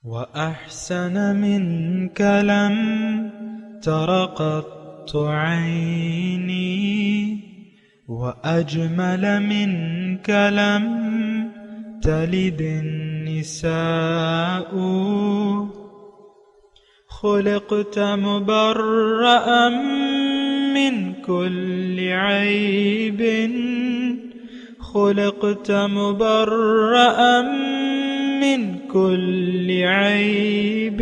وأحسن منك لم تر قط عيني، وأجمل منك لم تلد النساء. خلقت مبرأ من كل عيب، خلقت مبرأ من كل عيب،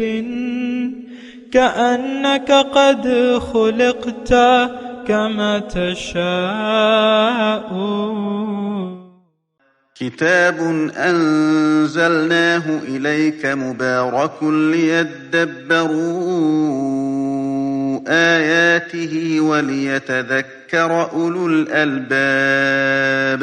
كأنك قد خلقت كما تشاء. كتاب أنزلناه إليك مبارك ليدبروا آياته وليتذكر أولو الألباب.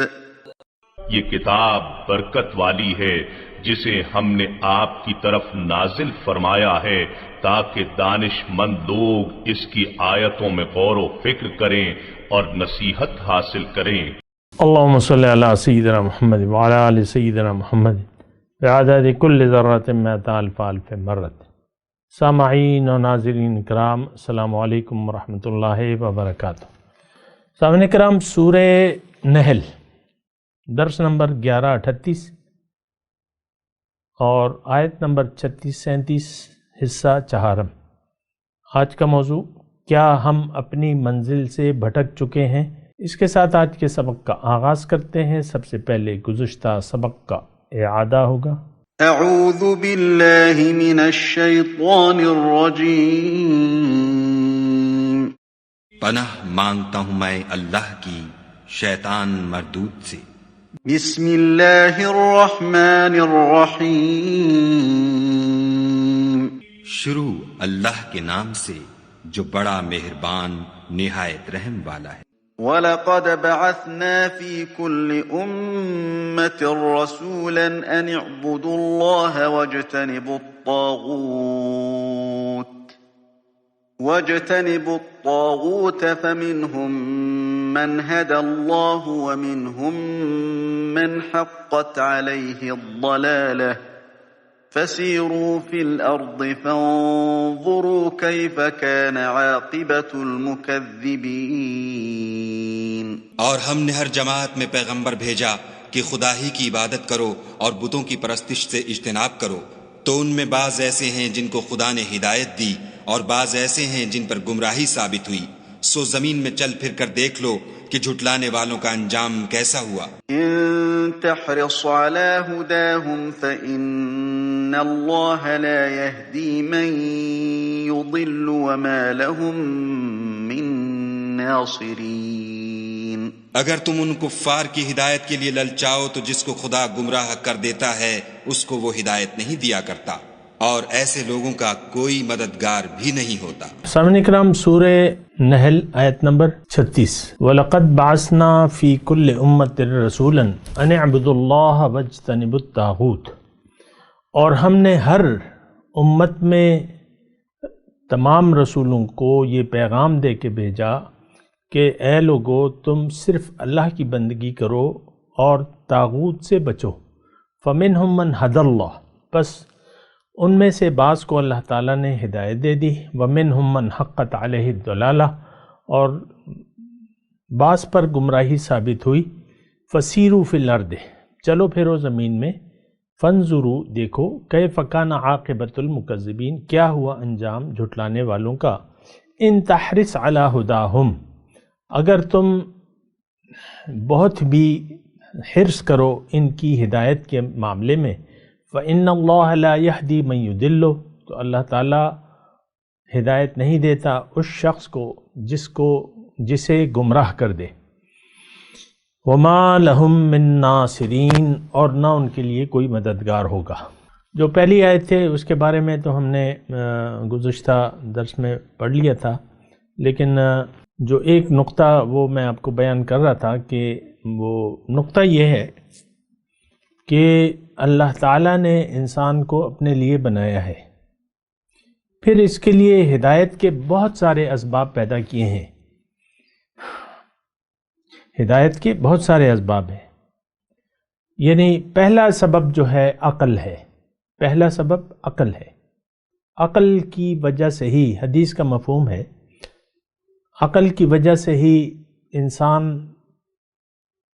یہ کتاب برکت والی ہے جسے ہم نے آپ کی طرف نازل فرمایا ہے تاکہ دانش مند لوگ اس کی آیتوں میں غور و فکر کریں اور نصیحت حاصل کریں۔ اللہم صلی علی سیدنا محمد وعلی آل سیدنا محمد بعدد کل ذرۃ مئۃ الف الف مرۃ۔ سامعین و ناظرین کرام، السلام علیکم ورحمۃ اللہ وبرکاتہ۔ سامعین کرام، سورہ نحل درس نمبر 1138 اور آیت نمبر 36-37، حصہ چہارم۔ آج کا موضوع، کیا ہم اپنی منزل سے بھٹک چکے ہیں؟ اس کے ساتھ آج کے سبق کا آغاز کرتے ہیں۔ سب سے پہلے گزشتہ سبق کا اعادہ ہوگا۔ اعوذ باللہ من الشیطان الرجیم۔ پناہ مانگتا ہوں میں اللہ کی شیطان مردود سے۔ بسم اللہ الرحمن الرحیم۔ شروع اللہ کے نام سے جو بڑا مہربان نہایت رحم والا ہے۔ وَلَقَدْ بَعَثْنَا فِي كُلِّ أُمَّةٍ رَسُولًا أَنِ اعْبُدُوا اللَّهَ وَاجْتَنِبُوا الطَّاغُوتَ فَمِنْهُمْ مَنْ هَدَى اللَّهُ وَمِنْهُمْ مَنْ حَقَّتْ عَلَيْهِ الضَّلَالَةُ فَسِيرُوا فِي الْأَرْضِ فَانظُرُوا كَيْفَ كَانَ عَاقِبَةُ الْمُكَذِّبِينَ۔ اور ہم نے ہر جماعت میں پیغمبر بھیجا کہ خدا ہی کی عبادت کرو اور بتوں کی پرستش سے اجتناب کرو، تو ان میں بعض ایسے ہیں جن کو خدا نے ہدایت دی اور بعض ایسے ہیں جن پر گمراہی ثابت ہوئی۔ سو زمین میں چل پھر کر دیکھ لو کہ جھٹلانے والوں کا انجام کیسا ہوا۔ ان تحرص على هداهم فإن الله لا يهدي من يضل وما لهم من ناصرين۔ اگر تم ان کفار کی ہدایت کے لیے للچاؤ تو جس کو خدا گمراہ کر دیتا ہے اس کو وہ ہدایت نہیں دیا کرتا، اور ایسے لوگوں کا کوئی مددگار بھی نہیں ہوتا۔ سامعین کرام، سورہ نحل آیت نمبر 36۔ وَلَقَدْ بَعَثْنَا فِي كُلِّ أُمَّةٍ رَسُولًا أَنِ اعْبُدُوا اللَّهَ وَاجْتَنِبُوا الطَّاغُوتَ، اور ہم نے ہر امت میں تمام رسولوں کو یہ پیغام دے کے بھیجا کہ اے لوگو، تم صرف اللہ کی بندگی کرو اور طاغوت سے بچو۔ فَمِنْهُمْ مَنْ هَدَى اللَّهُ، پس ان میں سے بعض کو اللہ تعالیٰ نے ہدایت دے دی۔ وَمِنْهُمْ مَنْ حَقَّتْ عَلَيْهِ الضَّلَالَةُ، اور بعض پر گمراہی ثابت ہوئی۔ فَسِيرُوا فِي الْأَرْضِ، چلو پھرو زمین میں۔ فَانظُرُوا، دیکھو، كَيْفَ كَانَ عَاقِبَةُ الْمُكَذِّبِينَ، کیا ہوا انجام جھٹلانے والوں کا۔ إِن تَحْرِصْ عَلَى هُدَاهُمْ، اگر تم بہت بھی حرص کرو ان کی ہدایت کے معاملے میں، فَإِنَّ اللَّهَ لَا يَهْدِي مَن يُضِلُّ، تو اللہ تعالیٰ ہدایت نہیں دیتا اس شخص کو جسے گمراہ کر دے۔ وَمَا لَهُم مِّن نَاصِرِينَ، اور نہ ان کے لیے کوئی مددگار ہوگا۔ جو پہلی آیت تھے اس کے بارے میں تو ہم نے گزشتہ درس میں پڑھ لیا تھا، لیکن جو ایک نقطہ وہ میں آپ کو بیان کر رہا تھا کہ وہ نقطہ یہ ہے کہ اللہ تعالیٰ نے انسان کو اپنے لیے بنایا ہے، پھر اس کے لیے ہدایت کے بہت سارے اسباب پیدا کیے ہیں۔ ہدایت کے بہت سارے اسباب ہیں، یعنی پہلا سبب جو ہے عقل ہے پہلا سبب عقل ہے. عقل کی وجہ سے ہی، حدیث کا مفہوم ہے، عقل کی وجہ سے ہی انسان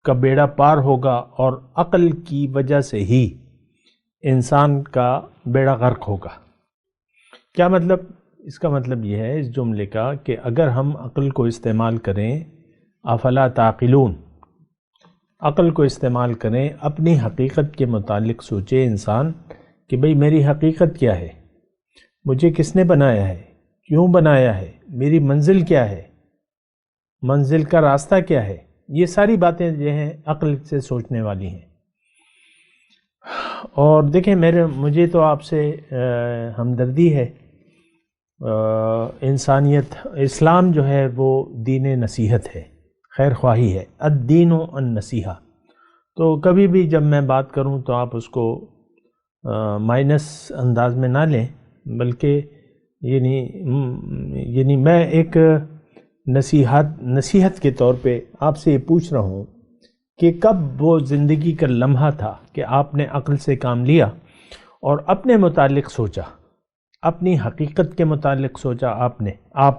کا بیڑا پار ہوگا، اور عقل کی وجہ سے ہی انسان کا بیڑا غرق ہوگا. کیا مطلب؟ اس کا مطلب یہ ہے اس جملے کا کہ اگر ہم عقل کو استعمال کریں، افلا تعقلون، عقل کو استعمال کریں، اپنی حقیقت کے متعلق سوچے انسان کہ بھئی میری حقیقت کیا ہے، مجھے کس نے بنایا ہے، کیوں بنایا ہے، میری منزل کیا ہے، منزل کا راستہ کیا ہے. یہ ساری باتیں جو ہیں عقل سے سوچنے والی ہیں. اور دیکھیں مجھے تو آپ سے ہمدردی ہے. انسانیت، اسلام جو ہے وہ دین نصیحت ہے، خیر خواہی ہے. الدین النصیحہ. تو کبھی بھی جب میں بات کروں تو آپ اس کو مائنس انداز میں نہ لیں، بلکہ یعنی میں ایک نصیحت کے طور پہ آپ سے یہ پوچھ رہا ہوں کہ کب وہ زندگی کا لمحہ تھا کہ آپ نے عقل سے کام لیا اور اپنے متعلق سوچا، اپنی حقیقت کے متعلق سوچا آپ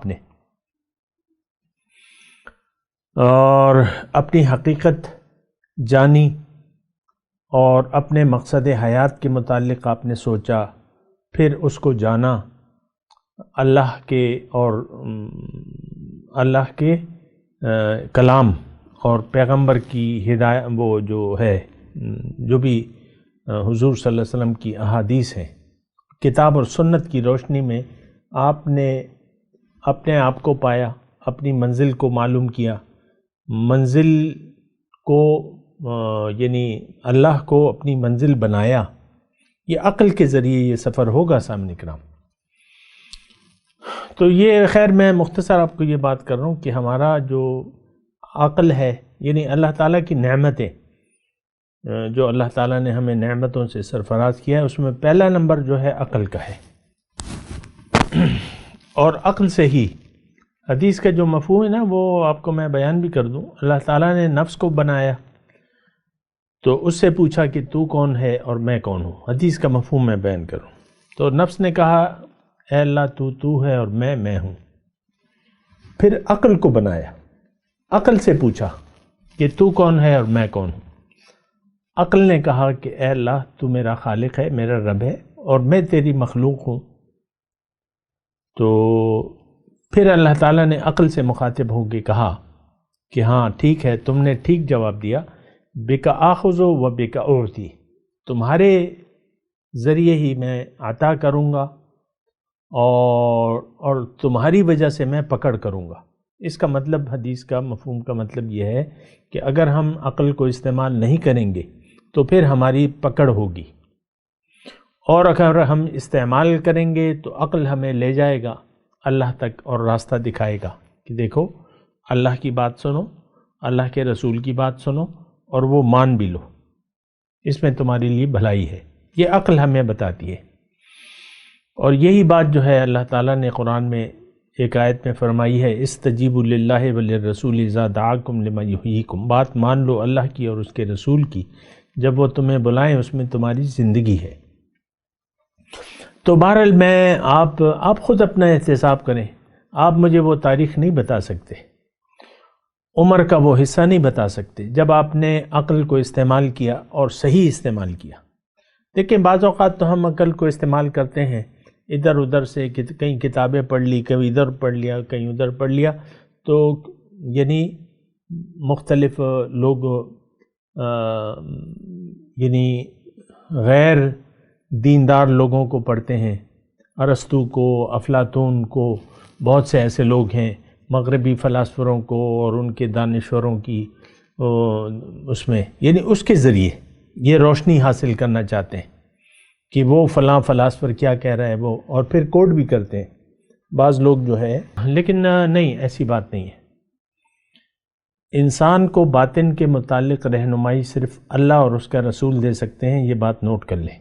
نے اور اپنی حقیقت جانی، اور اپنے مقصد حیات کے متعلق آپ نے سوچا، پھر اس کو جانا، اللہ کے کلام اور پیغمبر کی ہدایت، وہ جو ہے جو بھی حضور صلی اللہ علیہ وسلم کی احادیث ہیں، کتاب اور سنت کی روشنی میں آپ نے اپنے آپ کو پایا، اپنی منزل کو معلوم کیا، منزل کو یعنی اللہ کو اپنی منزل بنایا. یہ عقل کے ذریعے یہ سفر ہوگا سامنے کرام. تو یہ خیر میں مختصر آپ کو یہ بات کر رہا ہوں کہ ہمارا جو عقل ہے، یعنی اللہ تعالیٰ کی نعمتیں جو اللہ تعالیٰ نے ہمیں نعمتوں سے سرفراز کیا ہے، اس میں پہلا نمبر جو ہے عقل کا ہے. اور عقل سے ہی حدیث کا جو مفہوم ہے نا، وہ آپ کو میں بیان بھی کر دوں. اللہ تعالیٰ نے نفس کو بنایا تو اس سے پوچھا کہ تو کون ہے اور میں کون ہوں. حدیث کا مفہوم میں بیان کروں تو نفس نے کہا اے اللہ تو ہے اور میں ہوں. پھر عقل کو بنایا، عقل سے پوچھا کہ تو کون ہے اور میں کون ہوں. عقل نے کہا کہ اے اللہ تو میرا خالق ہے، میرا رب ہے، اور میں تیری مخلوق ہوں. تو پھر اللہ تعالیٰ نے عقل سے مخاطب ہو کے کہا کہ ہاں ٹھیک ہے، تم نے ٹھیک جواب دیا، بِکَ آخُذُ و بِکَ اُعْطِی، تمہارے ذریعے ہی میں عطا کروں گا اور تمہاری وجہ سے میں پکڑ کروں گا. اس کا مطلب، حدیث کا مفہوم کا مطلب یہ ہے کہ اگر ہم عقل کو استعمال نہیں کریں گے تو پھر ہماری پکڑ ہوگی، اور اگر ہم استعمال کریں گے تو عقل ہمیں لے جائے گا اللہ تک اور راستہ دکھائے گا کہ دیکھو اللہ کی بات سنو، اللہ کے رسول کی بات سنو اور وہ مان بھی لو، اس میں تمہاری لیے بھلائی ہے. یہ عقل ہمیں بتاتی ہے. اور یہی بات جو ہے اللہ تعالیٰ نے قرآن میں ایک آیت میں فرمائی ہے، استجیبوا للہ وللرسول اذا دعاکم لما یحییکم، بات مان لو اللہ کی اور اس کے رسول کی جب وہ تمہیں بلائیں، اس میں تمہاری زندگی ہے. تو بہرحال میں آپ خود اپنا احتساب کریں. آپ مجھے وہ تاریخ نہیں بتا سکتے، عمر کا وہ حصہ نہیں بتا سکتے جب آپ نے عقل کو استعمال کیا اور صحیح استعمال کیا. دیکھیں بعض اوقات تو ہم عقل کو استعمال کرتے ہیں ادھر ادھر سے، کہیں کتابیں پڑھ لی، کہیں ادھر پڑھ لیا، کہیں ادھر پڑھ لیا، تو یعنی مختلف لوگ یعنی غیر دیندار لوگوں کو پڑھتے ہیں، ارسطو کو، افلاطون کو، بہت سے ایسے لوگ ہیں مغربی فلاسفروں کو اور ان کے دانشوروں کی اس میں یعنی اس کے ذریعے یہ روشنی حاصل کرنا چاہتے ہیں کہ وہ فلاں فلاسفر کیا کہہ رہا ہے وہ، اور پھر کوٹ بھی کرتے ہیں بعض لوگ جو ہے. لیکن نہیں، ایسی بات نہیں ہے. انسان کو باطن کے متعلق رہنمائی صرف اللہ اور اس کا رسول دے سکتے ہیں، یہ بات نوٹ کر لیں.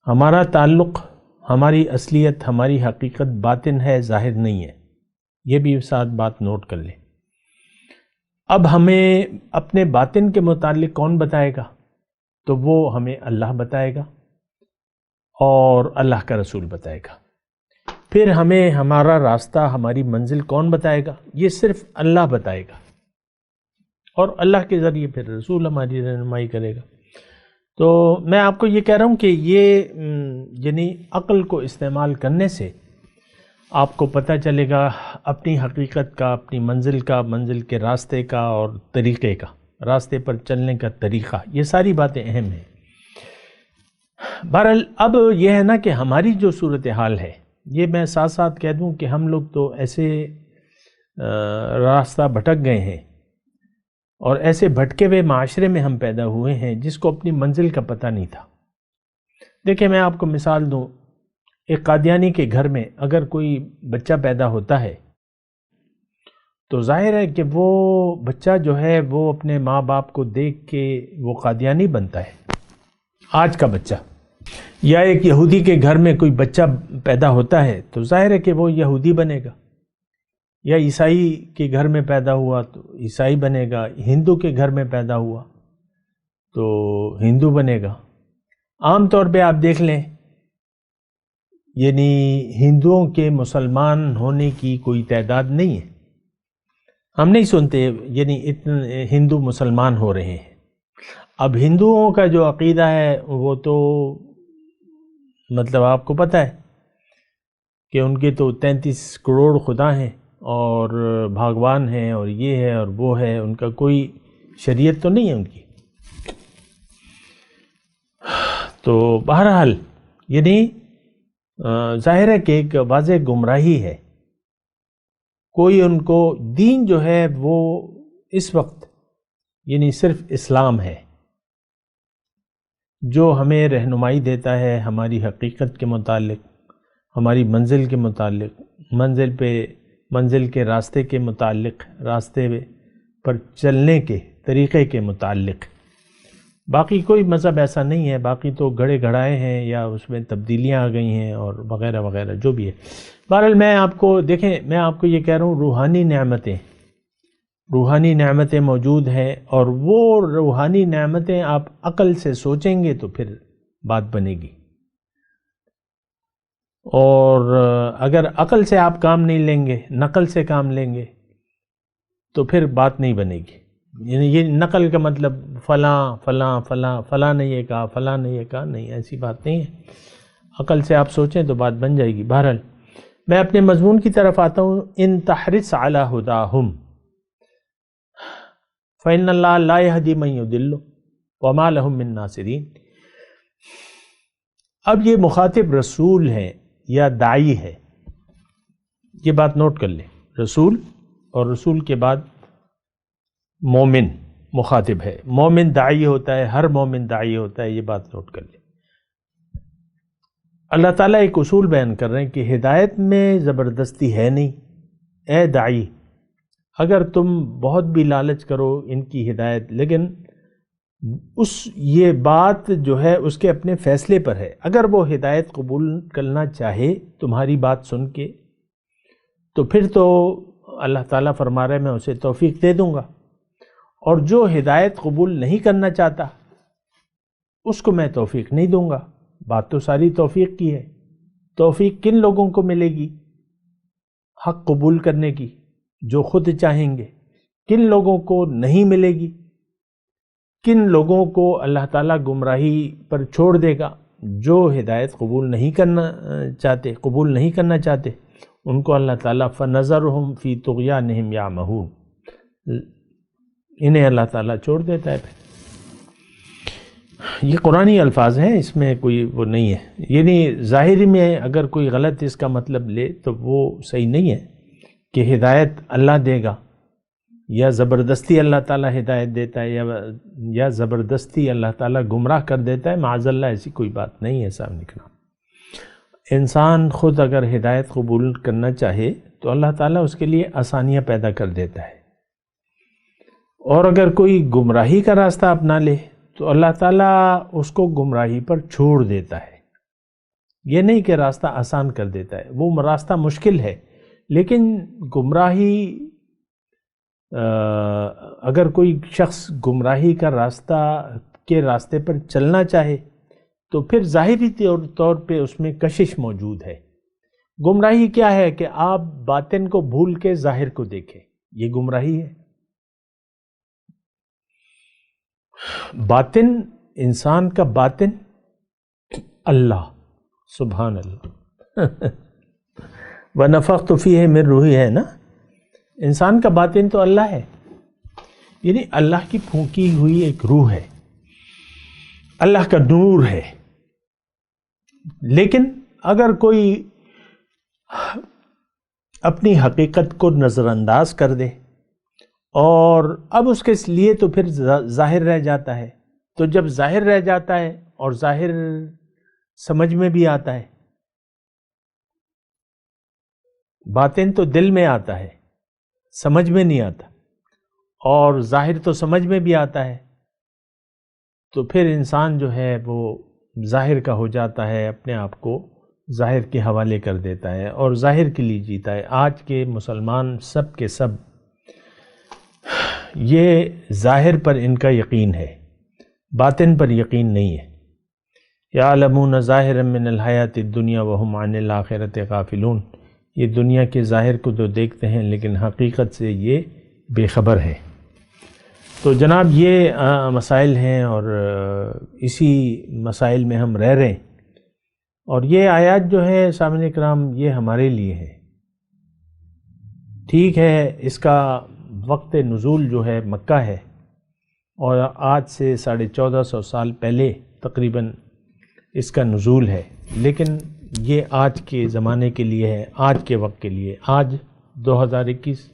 ہمارا تعلق، ہماری اصلیت، ہماری حقیقت باطن ہے، ظاہر نہیں ہے. یہ بھی ساتھ بات نوٹ کر لیں. اب ہمیں اپنے باطن کے متعلق کون بتائے گا؟ تو وہ ہمیں اللہ بتائے گا. اور اللہ کا رسول بتائے گا۔ پھر ہمیں ہمارا راستہ، ہماری منزل کون بتائے گا؟ یہ صرف اللہ بتائے گا، اور اللہ کے ذریعے پھر رسول ہماری رہنمائی کرے گا۔ تو میں آپ کو یہ کہہ رہا ہوں کہ یہ یعنی عقل کو استعمال کرنے سے آپ کو پتہ چلے گا اپنی حقیقت کا، اپنی منزل کا، منزل کے راستے کا اور طریقے کا، راستے پر چلنے کا طریقہ، یہ ساری باتیں اہم ہیں۔ بہرحال اب یہ ہے نا کہ ہماری جو صورتحال ہے، یہ میں ساتھ ساتھ کہہ دوں کہ ہم لوگ تو ایسے راستہ بھٹک گئے ہیں، اور ایسے بھٹکے ہوئے معاشرے میں ہم پیدا ہوئے ہیں جس کو اپنی منزل کا پتہ نہیں تھا۔ دیکھیں میں آپ کو مثال دوں، ایک قادیانی کے گھر میں اگر کوئی بچہ پیدا ہوتا ہے تو ظاہر ہے کہ وہ بچہ جو ہے وہ اپنے ماں باپ کو دیکھ کے وہ قادیانی بنتا ہے، آج کا بچہ۔ یا ایک یہودی کے گھر میں کوئی بچہ پیدا ہوتا ہے تو ظاہر ہے کہ وہ یہودی بنے گا، یا عیسائی کے گھر میں پیدا ہوا تو عیسائی بنے گا، ہندو کے گھر میں پیدا ہوا تو ہندو بنے گا۔ عام طور پہ آپ دیکھ لیں، یعنی ہندوؤں کے مسلمان ہونے کی کوئی تعداد نہیں ہے، ہم نہیں سنتے یعنی اتنے ہندو مسلمان ہو رہے ہیں۔ اب ہندوؤں کا جو عقیدہ ہے وہ تو مطلب آپ کو پتہ ہے کہ ان کے تو 33 کروڑ خدا ہیں اور بھگوان ہیں اور یہ ہے اور وہ ہے، ان کا کوئی شریعت تو نہیں ہے ان کی۔ تو بہرحال یعنی ظاہر ہے کہ ایک واضح گمراہی ہے، کوئی ان کو دین جو ہے وہ اس وقت یعنی صرف اسلام ہے جو ہمیں رہنمائی دیتا ہے ہماری حقیقت کے متعلق، ہماری منزل کے متعلق، منزل کے راستے کے متعلق، راستے پر چلنے کے طریقے کے متعلق۔ باقی کوئی مذہب ایسا نہیں ہے، باقی تو گھڑے گھڑائے ہیں یا اس میں تبدیلیاں آ گئی ہیں اور وغیرہ وغیرہ جو بھی ہے۔ بہرحال میں آپ کو یہ کہہ رہا ہوں، روحانی نعمتیں موجود ہیں، اور وہ روحانی نعمتیں آپ عقل سے سوچیں گے تو پھر بات بنے گی، اور اگر عقل سے آپ کام نہیں لیں گے، نقل سے کام لیں گے تو پھر بات نہیں بنے گی۔ یعنی یہ نقل کا مطلب فلاں فلاں فلاں فلاں نے یہ کہا، فلاں نے یہ کہا، نہیں، ایسی بات نہیں ہے۔ عقل سے آپ سوچیں تو بات بن جائے گی۔ بہرحال میں اپنے مضمون کی طرف آتا ہوں۔ ان تحرص علی ہداہم فإن اللہ لا یہدی من یضل وما لهم من ناصرین۔ اب یہ مخاطب رسول ہے یا داعی ہے، یہ بات نوٹ کر لیں، رسول اور رسول کے بعد مومن مخاطب ہے، مومن داعی ہوتا ہے، ہر مومن داعی ہوتا ہے، یہ بات نوٹ کر لیں۔ اللہ تعالیٰ ایک اصول بیان کر رہے ہیں کہ ہدایت میں زبردستی ہے نہیں۔ اے داعی، اگر تم بہت بھی لالچ کرو ان کی ہدایت، لیکن یہ بات جو ہے اس کے اپنے فیصلے پر ہے۔ اگر وہ ہدایت قبول کرنا چاہے تمہاری بات سن کے تو پھر تو اللہ تعالیٰ فرما رہے میں اسے توفیق دے دوں گا، اور جو ہدایت قبول نہیں کرنا چاہتا اس کو میں توفیق نہیں دوں گا۔ بات تو ساری توفیق کی ہے۔ توفیق کن لوگوں کو ملے گی حق قبول کرنے کی؟ جو خود چاہیں گے۔ کن لوگوں کو نہیں ملے گی؟ کن لوگوں کو اللہ تعالیٰ گمراہی پر چھوڑ دے گا؟ جو ہدایت قبول نہیں کرنا چاہتے ان کو اللہ تعالیٰ فَنَظَرُهُمْ فِي طُغْيَانِهِمْ يَعْمَهُونَ، انہیں اللہ تعالیٰ چھوڑ دیتا ہے۔ یہ قرآنی الفاظ ہیں، اس میں کوئی وہ نہیں ہے، یعنی ظاہری میں اگر کوئی غلط اس کا مطلب لے تو وہ صحیح نہیں ہے کہ ہدایت اللہ دے گا یا زبردستی اللہ تعالیٰ ہدایت دیتا ہے یا زبردستی اللہ تعالیٰ گمراہ کر دیتا ہے۔ معاذ اللہ ایسی کوئی بات نہیں ہے صاحب نکلا۔ انسان خود اگر ہدایت قبول کرنا چاہے تو اللہ تعالیٰ اس کے لیے آسانیاں پیدا کر دیتا ہے، اور اگر کوئی گمراہی کا راستہ اپنا لے تو اللہ تعالیٰ اس کو گمراہی پر چھوڑ دیتا ہے۔ یہ نہیں کہ راستہ آسان کر دیتا ہے، وہ راستہ مشکل ہے، لیکن گمراہی اگر کوئی شخص گمراہی کا راستے پر چلنا چاہے تو پھر ظاہری طور پہ اس میں کشش موجود ہے۔ گمراہی کیا ہے کہ آپ باطن کو بھول کے ظاہر کو دیکھیں، یہ گمراہی ہے۔ باطن، انسان کا باطن اللہ، سبحان اللہ وَنَفَخْتُ فِيهِ مِن روحی ہے نا، انسان کا باطن تو اللہ ہے، یعنی اللہ کی پھونکی ہوئی ایک روح ہے، اللہ کا نور ہے۔ لیکن اگر کوئی اپنی حقیقت کو نظر انداز کر دے اور اب اس کے لیے تو پھر ظاہر رہ جاتا ہے، تو جب ظاہر رہ جاتا ہے اور ظاہر سمجھ میں بھی آتا ہے، باطن تو دل میں آتا ہے، سمجھ میں نہیں آتا، اور ظاہر تو سمجھ میں بھی آتا ہے، تو پھر انسان جو ہے وہ ظاہر کا ہو جاتا ہے، اپنے آپ کو ظاہر کے حوالے کر دیتا ہے اور ظاہر کے لیے جیتا ہے۔ آج کے مسلمان سب کے سب یہ ظاہر پر ان کا یقین ہے، باطن پر یقین نہیں ہے۔ یعلمون ظاہرا من الحیات الدنیا وہم عن الآخرۃ غافلون، یہ دنیا کے ظاہر کو تو دیکھتے ہیں لیکن حقیقت سے یہ بے خبر ہے۔ تو جناب یہ مسائل ہیں اور اسی مسائل میں ہم رہ رہے ہیں، اور یہ آیات جو ہے سامعین کرام یہ ہمارے لیے ہے۔ ٹھیک ہے، اس کا وقت نزول جو ہے مکہ ہے، اور آج سے 1450 سال پہلے تقریباً اس کا نزول ہے، لیکن یہ آج کے زمانے کے لیے ہے، آج کے وقت کے لیے، آج 2021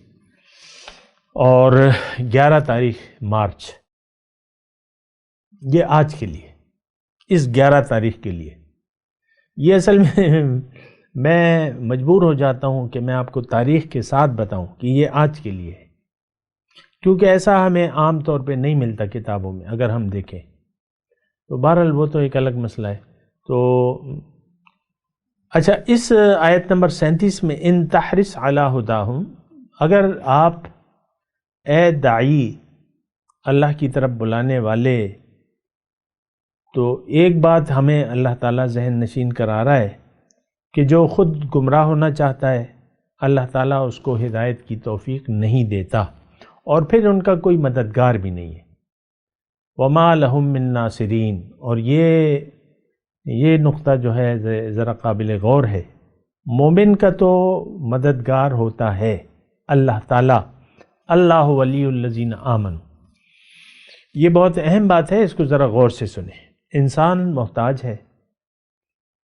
اور 11 تاریخ مارچ، یہ آج کے لیے، اس 11 تاریخ کے لیے۔ یہ اصل میں مجبور ہو جاتا ہوں کہ میں آپ کو تاریخ کے ساتھ بتاؤں کہ یہ آج کے لیے ہے، کیونکہ ایسا ہمیں عام طور پہ نہیں ملتا کتابوں میں اگر ہم دیکھیں تو۔ بہرحال وہ تو ایک الگ مسئلہ ہے۔ تو اچھا، اس آیت نمبر 37 میں ان تحرس علی ہداہم، اگر آپ اے داعی، اللہ کی طرف بلانے والے، تو ایک بات ہمیں اللہ تعالیٰ ذہن نشین کرا رہا ہے کہ جو خود گمراہ ہونا چاہتا ہے اللہ تعالیٰ اس کو ہدایت کی توفیق نہیں دیتا، اور پھر ان کا کوئی مددگار بھی نہیں ہے۔ وما لہم من ناصرین، اور یہ نقطہ جو ہے ذرا قابل غور ہے۔ مومن کا تو مددگار ہوتا ہے اللہ تعالیٰ، اللہ ولی الذین آمنوا۔ یہ بہت اہم بات ہے، اس کو ذرا غور سے سنیں۔ انسان محتاج ہے،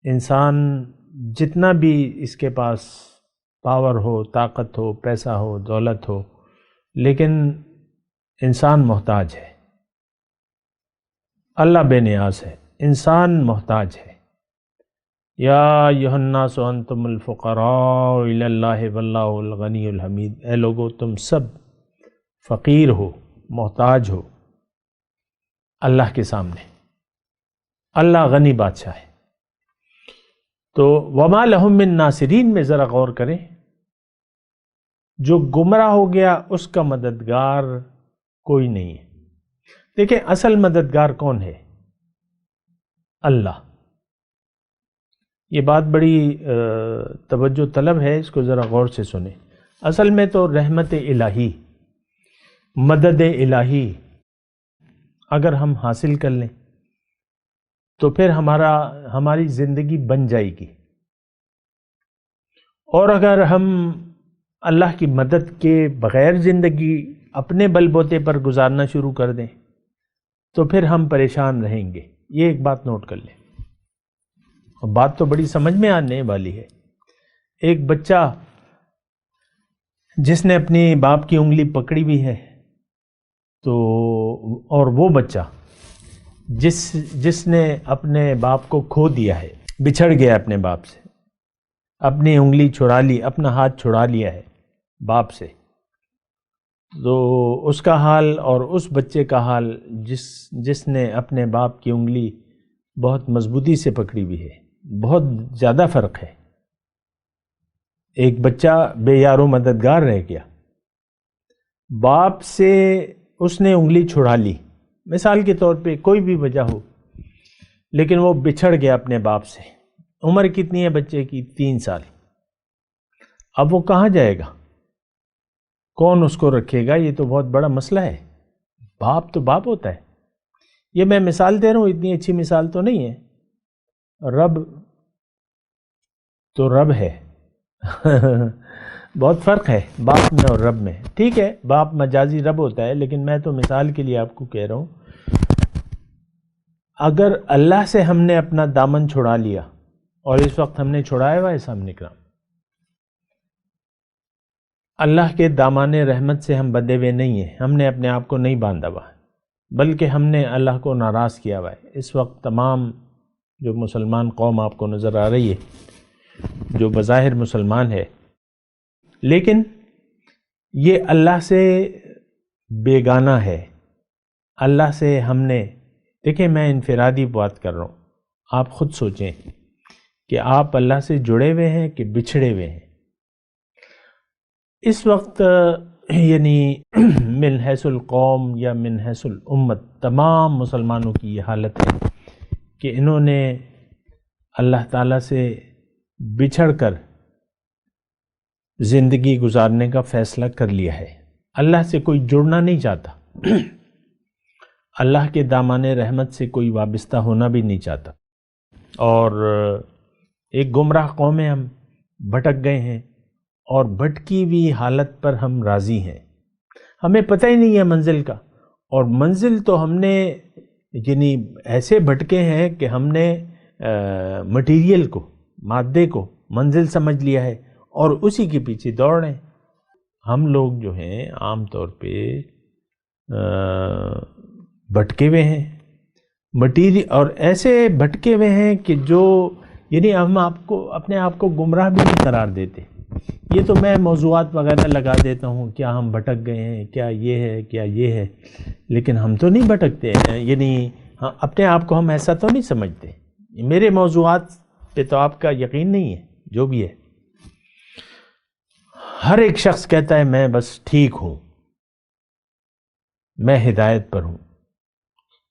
انسان جتنا بھی اس کے پاس پاور ہو، طاقت ہو، پیسہ ہو، دولت ہو، لیکن انسان محتاج ہے، اللہ بے نیاز ہے، انسان محتاج ہے۔ یا ایھا الناس انتم الفقراء الی اللہ واللہ الغنی الحمید، اے لوگو تم سب فقیر ہو، محتاج ہو اللہ کے سامنے، اللہ غنی بادشاہ ہے۔ تو وما لہم من ناصرین میں ذرا غور کریں، جو گمراہ ہو گیا اس کا مددگار کوئی نہیں ہے۔ دیکھیں اصل مددگار کون ہے؟ اللہ۔ یہ بات بڑی توجہ طلب ہے، اس کو ذرا غور سے سنیں۔ اصل میں تو رحمت الہی، مدد الہی اگر ہم حاصل کر لیں تو پھر ہماری زندگی بن جائے گی، اور اگر ہم اللہ کی مدد کے بغیر زندگی اپنے بل بوتے پر گزارنا شروع کر دیں تو پھر ہم پریشان رہیں گے۔ یہ ایک بات نوٹ کر لیں، اور بات تو بڑی سمجھ میں آنے والی ہے۔ ایک بچہ جس نے اپنی باپ کی انگلی پکڑی بھی ہے، تو اور وہ بچہ جس نے اپنے باپ کو کھو دیا ہے، بچھڑ گیا اپنے باپ سے، اپنی انگلی چھڑا لی، اپنا ہاتھ چھڑا لیا ہے باپ سے، تو اس کا حال اور اس بچے کا حال جس نے اپنے باپ کی انگلی بہت مضبوطی سے پکڑی ہوئی ہے، بہت زیادہ فرق ہے۔ ایک بچہ بے یار و مددگار رہ گیا، باپ سے اس نے انگلی چھڑا لی، مثال کے طور پہ کوئی بھی وجہ ہو، لیکن وہ بچھڑ گیا اپنے باپ سے. عمر کتنی ہے بچے کی؟ 3 سال. اب وہ کہاں جائے گا؟ کون اس کو رکھے گا؟ یہ تو بہت بڑا مسئلہ ہے. باپ تو باپ ہوتا ہے. یہ میں مثال دے رہا ہوں، اتنی اچھی مثال تو نہیں ہے. رب تو رب ہے. بہت فرق ہے باپ میں اور رب میں. ٹھیک ہے باپ مجازی رب ہوتا ہے، لیکن میں تو مثال کے لیے آپ کو کہہ رہا ہوں. اگر اللہ سے ہم نے اپنا دامن چھڑا لیا، اور اس وقت ہم نے چھڑایا ہوا ہے سامنے کرام، اللہ کے دامان رحمت سے ہم بندھے ہوئے نہیں ہیں. ہم نے اپنے آپ کو نہیں باندھا ہوا، بلکہ ہم نے اللہ کو ناراض کیا ہوا ہے. اس وقت تمام جو مسلمان قوم آپ کو نظر آ رہی ہے، جو بظاہر مسلمان ہے، لیکن یہ اللہ سے بیگانہ ہے. اللہ سے ہم نے، دیکھیں میں انفرادی بات کر رہا ہوں، آپ خود سوچیں کہ آپ اللہ سے جڑے ہوئے ہیں کہ بچھڑے ہوئے ہیں. اس وقت یعنی من حیث القوم یا من حیث الامت تمام مسلمانوں کی یہ حالت ہے کہ انہوں نے اللہ تعالیٰ سے بچھڑ کر زندگی گزارنے کا فیصلہ کر لیا ہے. اللہ سے کوئی جڑنا نہیں چاہتا، اللہ کے دامان رحمت سے کوئی وابستہ ہونا بھی نہیں چاہتا. اور ایک گمراہ قوم میں ہم بھٹک گئے ہیں، اور بھٹکی ہوئی حالت پر ہم راضی ہیں. ہمیں پتہ ہی نہیں ہے منزل کا، اور منزل تو ہم نے یعنی ایسے بھٹکے ہیں کہ ہم نے مٹیریل کو، مادے کو منزل سمجھ لیا ہے اور اسی کے پیچھے دوڑ رہے ہیں. ہم لوگ جو ہیں عام طور پہ بھٹکے ہوئے ہیں مٹیریل، اور ایسے بھٹکے ہوئے ہیں کہ جو یعنی ہم آپ کو اپنے آپ کو گمراہ بھی نہیں قرار دیتے. یہ تو میں موضوعات وغیرہ لگا دیتا ہوں، کیا ہم بھٹک گئے ہیں، کیا یہ ہے، کیا یہ ہے، لیکن ہم تو نہیں بھٹکتے ہیں. یعنی اپنے آپ کو ہم ایسا تو نہیں سمجھتے. میرے موضوعات پہ تو آپ کا یقین نہیں ہے. جو بھی ہے، ہر ایک شخص کہتا ہے میں بس ٹھیک ہوں، میں ہدایت پر ہوں.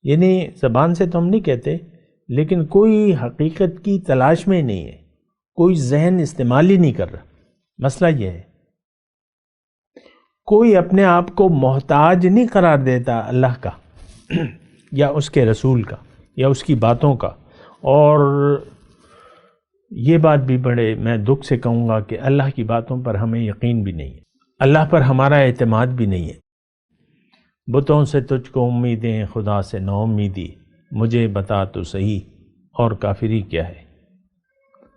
یعنی زبان سے تو ہم نہیں کہتے، لیکن کوئی حقیقت کی تلاش میں نہیں ہے، کوئی ذہن استعمال ہی نہیں کر رہا. مسئلہ یہ ہے کوئی اپنے آپ کو محتاج نہیں قرار دیتا اللہ کا یا اس کے رسول کا یا اس کی باتوں کا. اور یہ بات بھی بڑے میں دکھ سے کہوں گا کہ اللہ کی باتوں پر ہمیں یقین بھی نہیں ہے، اللہ پر ہمارا اعتماد بھی نہیں ہے. بتوں سے تجھ کو امیدیں، خدا سے نو امیدی، مجھے بتا تو صحیح اور کافری کیا ہے.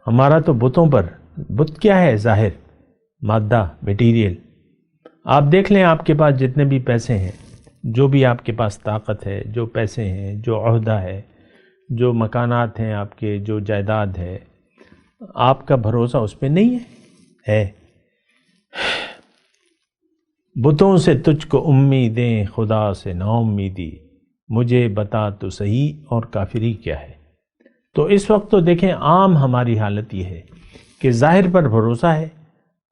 ہمارا تو بتوں پر، بت کیا ہے؟ ظاہر مادہ، میٹیریل. آپ دیکھ لیں آپ کے پاس جتنے بھی پیسے ہیں، جو بھی آپ کے پاس طاقت ہے، جو پیسے ہیں، جو عہدہ ہے، جو مکانات ہیں آپ کے، جو جائیداد ہے، آپ کا بھروسہ اس پہ نہیں ہے. بتوں سے تجھ کو امیدیں، خدا سے نا امیدی، مجھے بتا تو صحیح اور کافری کیا ہے. تو اس وقت تو دیکھیں عام ہماری حالت یہ ہے کہ ظاہر پر بھروسہ ہے،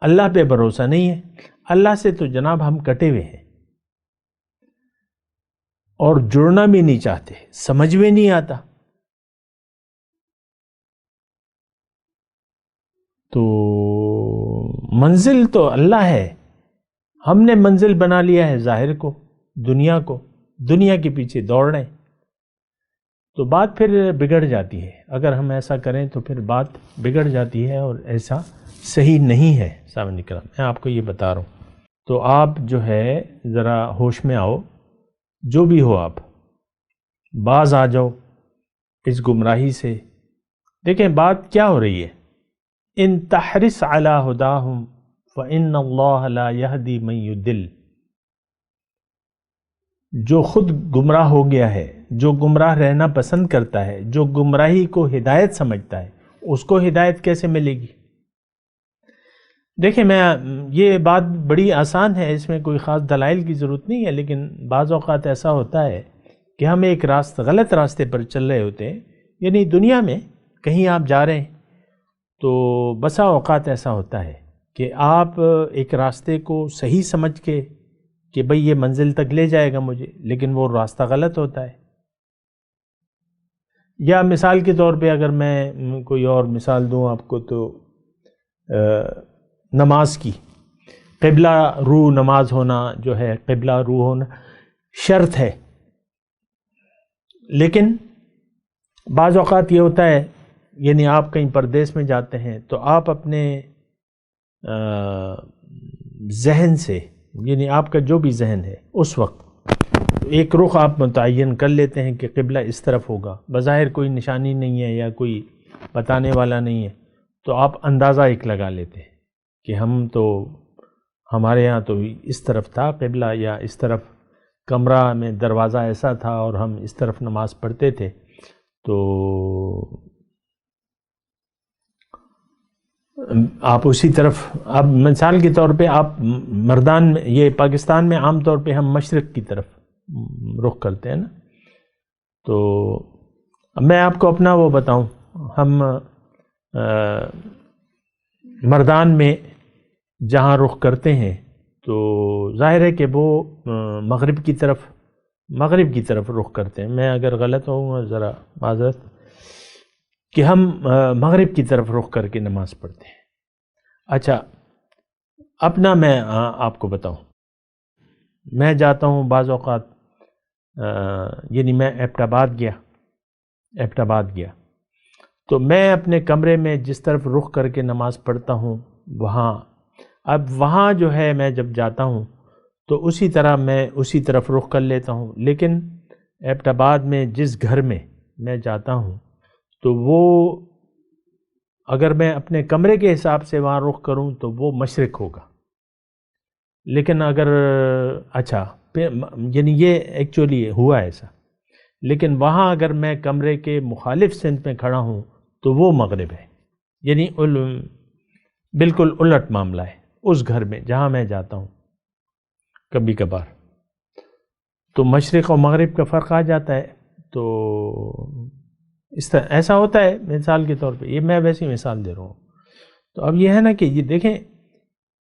اللہ پہ بھروسہ نہیں ہے. اللہ سے تو جناب ہم کٹے ہوئے ہیں اور جڑنا بھی نہیں چاہتے، سمجھ میں نہیں آتا. تو منزل تو اللہ ہے، ہم نے منزل بنا لیا ہے ظاہر کو، دنیا کو، دنیا کے پیچھے دوڑ رہے ہیں. تو بات پھر بگڑ جاتی ہے. اگر ہم ایسا کریں تو پھر بات بگڑ جاتی ہے، اور ایسا صحیح نہیں ہے. سامنے کرام میں آپ کو یہ بتا رہا ہوں. تو آپ جو ہے ذرا ہوش میں آؤ، جو بھی ہو آپ باز آ جاؤ اس گمراہی سے. دیکھیں بات کیا ہو رہی ہے، ان تحرس علی ہداہم فإن اللہ لا یہدی من یضل. جو خود گمراہ ہو گیا ہے، جو گمراہ رہنا پسند کرتا ہے، جو گمراہی کو ہدایت سمجھتا ہے، اس کو ہدایت کیسے ملے گی؟ دیکھیں میں یہ بات بڑی آسان ہے، اس میں کوئی خاص دلائل کی ضرورت نہیں ہے، لیکن بعض اوقات ایسا ہوتا ہے کہ ہم ایک غلط راستے پر چل رہے ہوتے ہیں. یعنی دنیا میں کہیں آپ جا رہے ہیں تو بسا اوقات ایسا ہوتا ہے کہ آپ ایک راستے کو صحیح سمجھ کے کہ بھئی یہ منزل تک لے جائے گا مجھے، لیکن وہ راستہ غلط ہوتا ہے. یا مثال کے طور پہ اگر میں کوئی اور مثال دوں آپ کو تو نماز کی، قبلہ رو نماز ہونا جو ہے، قبلہ رو ہونا شرط ہے، لیکن بعض اوقات یہ ہوتا ہے، یعنی آپ کہیں پردیس میں جاتے ہیں تو آپ اپنے ذہن سے، یعنی آپ کا جو بھی ذہن ہے اس وقت ایک رخ آپ متعین کر لیتے ہیں کہ قبلہ اس طرف ہوگا، بظاہر کوئی نشانی نہیں ہے یا کوئی بتانے والا نہیں ہے، تو آپ اندازہ ایک لگا لیتے ہیں کہ ہمارے ہاں تو اس طرف تھا قبلہ، یا اس طرف کمرہ میں دروازہ ایسا تھا اور ہم اس طرف نماز پڑھتے تھے. تو آپ اسی طرف، اب مثال کے طور پہ آپ مردان میں، یہ پاکستان میں عام طور پہ ہم مشرق کی طرف رخ کرتے ہیں نا، تو اب میں آپ کو اپنا وہ بتاؤں، ہم مردان میں جہاں رخ کرتے ہیں تو ظاہر ہے کہ وہ مغرب کی طرف رخ کرتے ہیں. میں اگر غلط ہوں ذرا معذرت، کہ ہم مغرب کی طرف رخ کر کے نماز پڑھتے ہیں. اچھا اپنا میں آپ کو بتاؤں، میں جاتا ہوں بعض اوقات، یعنی میں ایبٹ آباد گیا تو میں اپنے کمرے میں جس طرف رخ کر کے نماز پڑھتا ہوں وہاں جو ہے میں جب جاتا ہوں تو اسی طرح میں اسی طرف رخ کر لیتا ہوں. لیکن ایبٹ آباد میں جس گھر میں میں جاتا ہوں تو وہ اگر میں اپنے کمرے کے حساب سے وہاں رخ کروں تو وہ مشرق ہوگا. لیکن اگر یعنی یہ ایکچولی ہوا ایسا، لیکن وہاں اگر میں کمرے کے مخالف سمت میں کھڑا ہوں تو وہ مغرب ہے. یعنی بالکل الٹ معاملہ ہے اس گھر میں جہاں میں جاتا ہوں. کبھی کبھار تو مشرق اور مغرب کا فرق آ جاتا ہے. تو اس طرح ایسا ہوتا ہے مثال کے طور پہ، یہ میں ویسی مثال دے رہا ہوں. تو اب یہ ہے نا کہ یہ دیکھیں،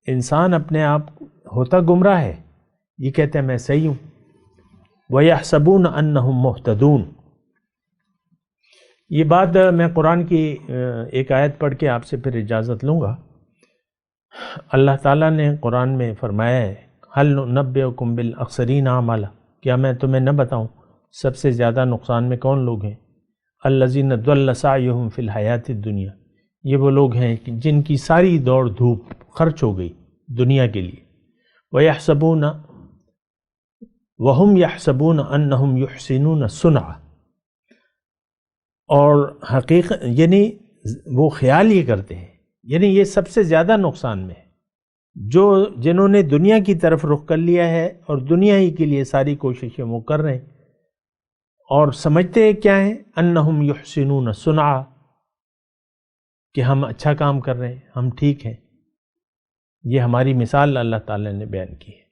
انسان اپنے آپ ہوتا گمراہ ہے، یہ کہتے ہیں میں صحیح ہوں. وَيَحْسَبُونَ أَنَّهُمْ مُهْتَدُونَ. یہ بات میں قرآن کی ایک آیت پڑھ کے آپ سے پھر اجازت لوں گا. اللہ تعالیٰ نے قرآن میں فرمایا ہے هَلْ نُنَبِّئُكُمْ بِالْأَخْسَرِينَ أَعْمَالًا، کیا میں تمہیں نہ بتاؤں سب سے زیادہ نقصان میں کون لوگ ہیں؟ الَّذِينَ ضَلَّ سَعْيُهُمْ فِي الْحَيَاةِ الدُّنْيَا، یہ وہ لوگ ہیں جن کی ساری دوڑ دھوپ خرچ ہو گئی دنیا کے لیے. وَهُمْ يَحْسَبُونَ أَنَّهُمْ يُحْسِنُونَ صُنْعًا، اور حقیقت یعنی وہ خیال یہ کرتے ہیں، یعنی یہ سب سے زیادہ نقصان میں ہے جنہوں نے دنیا کی طرف رخ کر لیا ہے اور دنیا ہی کے لیے ساری کوششیں وہ کر رہے ہیں اور سمجھتے ہیں کیا ہیں، انہم یحسنون صنعا، کہ ہم اچھا کام کر رہے ہیں، ہم ٹھیک ہیں. یہ ہماری مثال اللہ تعالی نے بیان کی ہے.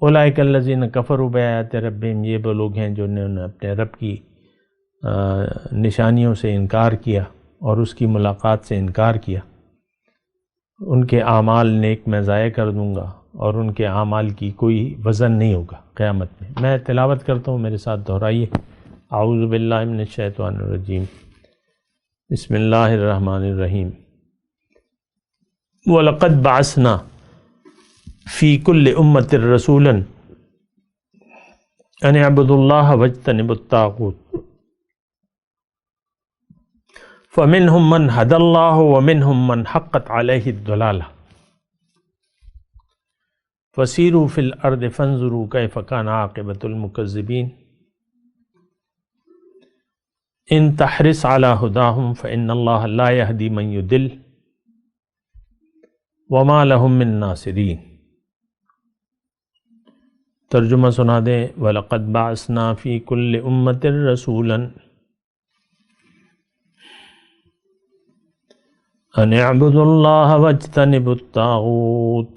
اولئک الذین کفروا بآیات ربہم، یہ وہ لوگ ہیں جنہوں نے اپنے رب کی نشانیوں سے انکار کیا اور اس کی ملاقات سے انکار کیا. ان کے اعمال نیک میں ضائع کر دوں گا اور ان کے اعمال کی کوئی وزن نہیں ہوگا قیامت میں. میں تلاوت کرتا ہوں، میرے ساتھ دہرائیے. اعوذ باللہ من الشیطان الرجیم، بسم اللہ الرحمن الرحیم. وَلَقَدْ بَعَثْنَا فِي كُلِّ أُمَّةٍ رَسُولًا أَنِ اعْبُدُوا اللَّهَ وَاجْتَنِبُوا الطَّاغُوتَ فَمِنْهُمْ مَنْ هَدَى اللَّهُ وَمِنْهُمْ مَنْ حَقَّتْ عَلَيْهِ الضَّلَالَةُ فَسِيرُوا فِي الْأَرْضِ فَانْظُرُوا كَيْفَ كَانَ عَاقِبَةُ الْمُكَذِّبِينَ إِن تَحْرِصْ عَلَى هُدَاهُمْ فَإِنَّ اللَّهَ لَا يَهْدِي مَن يُضِلُّ وَمَا لَهُم مِّن نَّاصِرِينَ. ترجمہ سنا دیں. وَلَقَدْ بَعَثْنَا فِي كُلِّ أُمَّةٍ رَسُولًا أَنِ اعْبُدُوا اللَّهَ وَاجْتَنِبُوا الطَّاغُوتَ،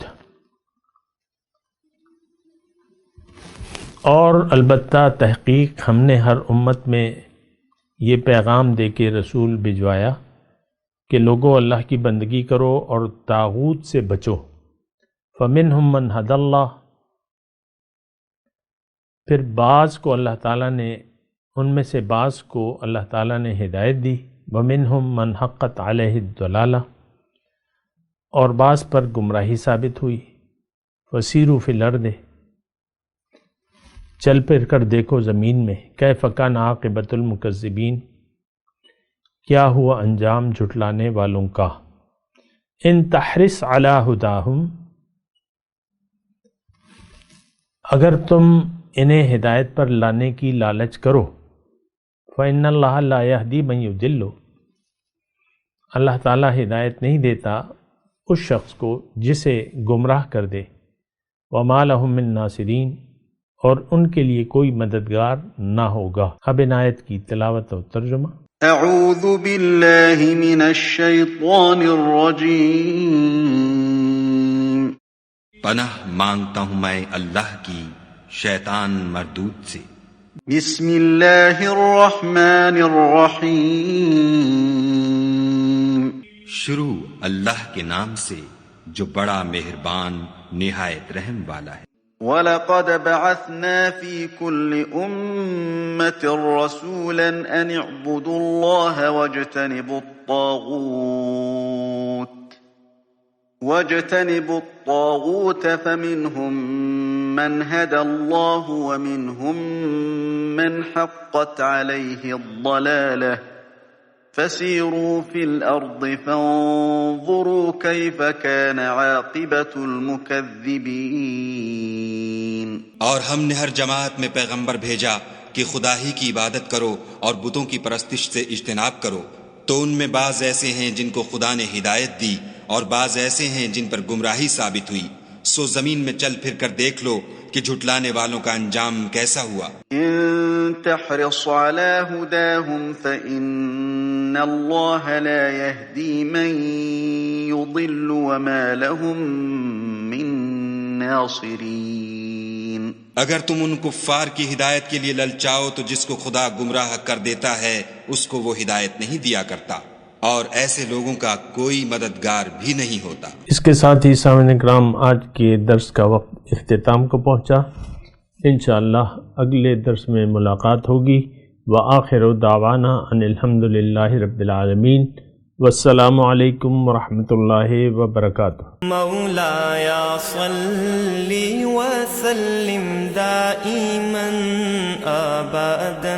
اور البتہ تحقیق ہم نے ہر امت میں یہ پیغام دے کے رسول بھجوایا کہ لوگوں اللہ کی بندگی کرو اور طاغوت سے بچو. فَمِنْهُمْ مَنْ هَدَى اللَّهُ، پھر بعض کو اللہ تعالیٰ نے ان میں سے بعض کو اللہ تعالیٰ نے ہدایت دی، ومنہم من حقت علیہ الضلالہ، اور بعض پر گمراہی ثابت ہوئی، فسیروا فی الارض، چل پھر کر دیکھو زمین میں، کیف کان عاقبۃ المکذبین، کیا ہوا انجام جھٹلانے والوں کا، ان تحرص علی ہداہم، اگر تم انہیں ہدایت پر لانے کی لالچ کرو، فإن اللہ لا یہدی من یضل، اللہ تعالیٰ ہدایت نہیں دیتا اس شخص کو جسے گمراہ کر دے، وما لہم من ناصرین، اور ان کے لیے کوئی مددگار نہ ہوگا۔ اب ان آیت کی تلاوت و ترجمہ۔ اعوذ باللہ من الشیطان الرجیم، پناہ مانگتا ہوں میں اللہ کی شیطان مردود سے۔ بسم اللہ الرحمن الرحیم، شروع اللہ کے نام سے جو بڑا مہربان نہایت رحم والا ہے۔ وَلَقَدْ بَعَثْنَا فِي كُلِّ أُمَّةٍ رَسُولًا أَنِ اعْبُدُوا اللَّهَ واجتنبوا الطاغوت فمنهم من هدى الله ومنهم من حقت عليه الضلالة فسيروا في الأرض فانظروا كيف كان عاقبة المكذبين۔ اور ہم نے ہر جماعت میں پیغمبر بھیجا کہ خدا ہی کی عبادت کرو اور بتوں کی پرستش سے اجتناب کرو، تو ان میں بعض ایسے ہیں جن کو خدا نے ہدایت دی اور بعض ایسے ہیں جن پر گمراہی ثابت ہوئی، سو زمین میں چل پھر کر دیکھ لو کہ جھٹلانے والوں کا انجام کیسا ہوا۔ ان تحرص على هداهم فإن الله لا يهدي من يضل وما لهم من ناصرين۔ اگر تم ان کفار کی ہدایت کے لیے للچاؤ تو جس کو خدا گمراہ کر دیتا ہے اس کو وہ ہدایت نہیں دیا کرتا، اور ایسے لوگوں کا کوئی مددگار بھی نہیں ہوتا۔ اس کے ساتھ ہی سامعین کرام آج کے درس کا وقت اختتام کو پہنچا۔ انشاءاللہ اگلے درس میں ملاقات ہوگی۔ وآخر دعوانا ان الحمدللہ رب العالمین، والسلام علیکم ورحمۃ اللہ وبرکاتہ۔ مولایا صلی وسلم دائما ابدا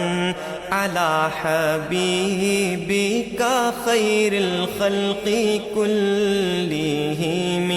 علی حبیبک خیر الخلق کلہم۔